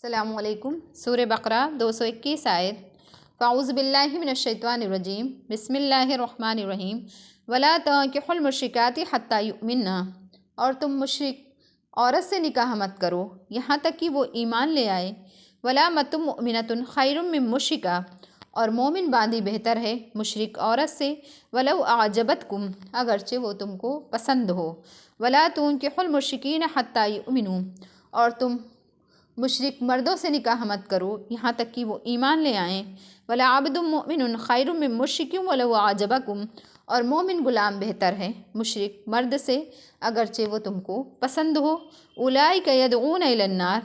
अस्सलामुअलैकुम। सूरह बकरा 221 आयत। फ़ाऊज़ु बिल्लाहि मिनश्शैतानिर्रजीम बिस्मिल्लाहिर्रहमानिर्रहीम। वला तंकिहुल मुश्रिकाति हत्ता युमिन्ना, और तुम मुश्रिक औरत से निकाह मत करो यहाँ तक कि वो ईमान ले आए। वला मतुम मुमिनतुन खैरुम मिन मुश्रिका, और मोमिन बांदी बेहतर है मुशरिक औरत से। वलौ आजबतकुम, अगरचे वो तुमको पसंद हो। वला तुनकिहुल मुश्रिकीन हत्ता युमिनू, और तुम मुशरिक मर्दों से निकाह मत करो यहाँ तक कि वो ईमान ले आएँ। वला अब्दुम मुमिनुन खैरुम मिन मुश्रिकिन वलौ आजबकुम, और मोमिन गुलाम बेहतर है मुशरिक मर्द से अगरचे वो तुमको पसंद हो। उलाइका यदऊन इलन्नार,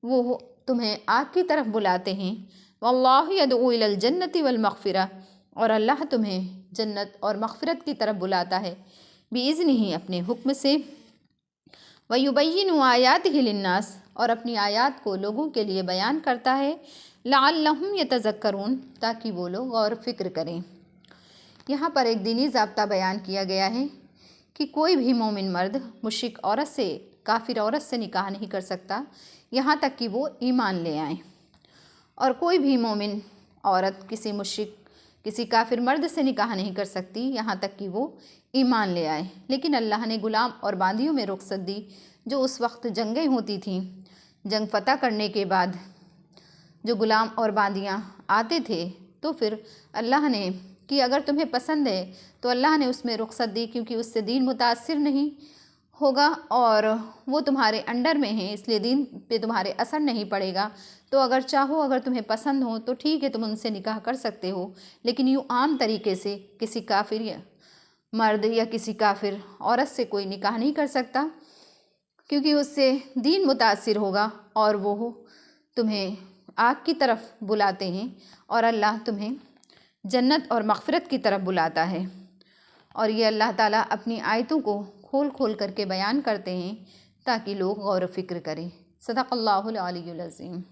वो तुम्हें आग की तरफ बुलाते हैं। वल्लाहु यदऊ इलल जन्नति वल मग़फ़िरा, और अल्लाह तुम्हें जन्नत और मग़फ़िरत की तरफ बुलाता है बिइज़्निही, अपने हुक्म से। वयुबय्यिनु आयातिहि लिन्नास, और अपनी आयात को लोगों के लिए बयान करता है। लअल्लहुम यतज़क्करून, ताकि वो लोग गौर फ़िक्र करें। यहाँ पर एक दीनी ज़ाब्ता बयान किया गया है कि कोई भी मोमिन मर्द मुशरिक औरत से, काफिर औरत से निकाह नहीं कर सकता यहाँ तक कि वो ईमान ले आएँ। और कोई भी मोमिन औरत किसी मुशरिक, किसी काफिर मर्द से निकाह नहीं कर सकती यहाँ तक कि वो ईमान ले आए। लेकिन अल्लाह ने गुलाम और बांदियों में रुख्सत दी। जो उस वक्त जंगें होती थीं, जंग फ़तह करने के बाद जो गुलाम और बांदियाँ आते थे, तो फिर अल्लाह ने कि अगर तुम्हें पसंद है तो अल्लाह ने उसमें रुख्सत दी, क्योंकि उससे दीन मुतासिर नहीं होगा और वो तुम्हारे अंडर में है, इसलिए दीन पे तुम्हारे असर नहीं पड़ेगा। तो अगर चाहो, अगर तुम्हें पसंद हो तो ठीक है, तुम उनसे निकाह कर सकते हो। लेकिन यूँ आम तरीके से किसी काफिर मर्द या किसी काफिर औरत से कोई निकाह नहीं कर सकता, क्योंकि उससे दीन मुतासिर होगा और वो तुम्हें आग की तरफ बुलाते हैं और अल्लाह तुम्हें जन्नत और मग़फ़िरत की तरफ बुलाता है। और ये अल्लाह ताला अपनी आयतों को खोल खोल करके बयान करते हैं ताकि लोग गौर व फ़िक्र करें। सदक़ल्लाहुल अलीयुल अज़ीम।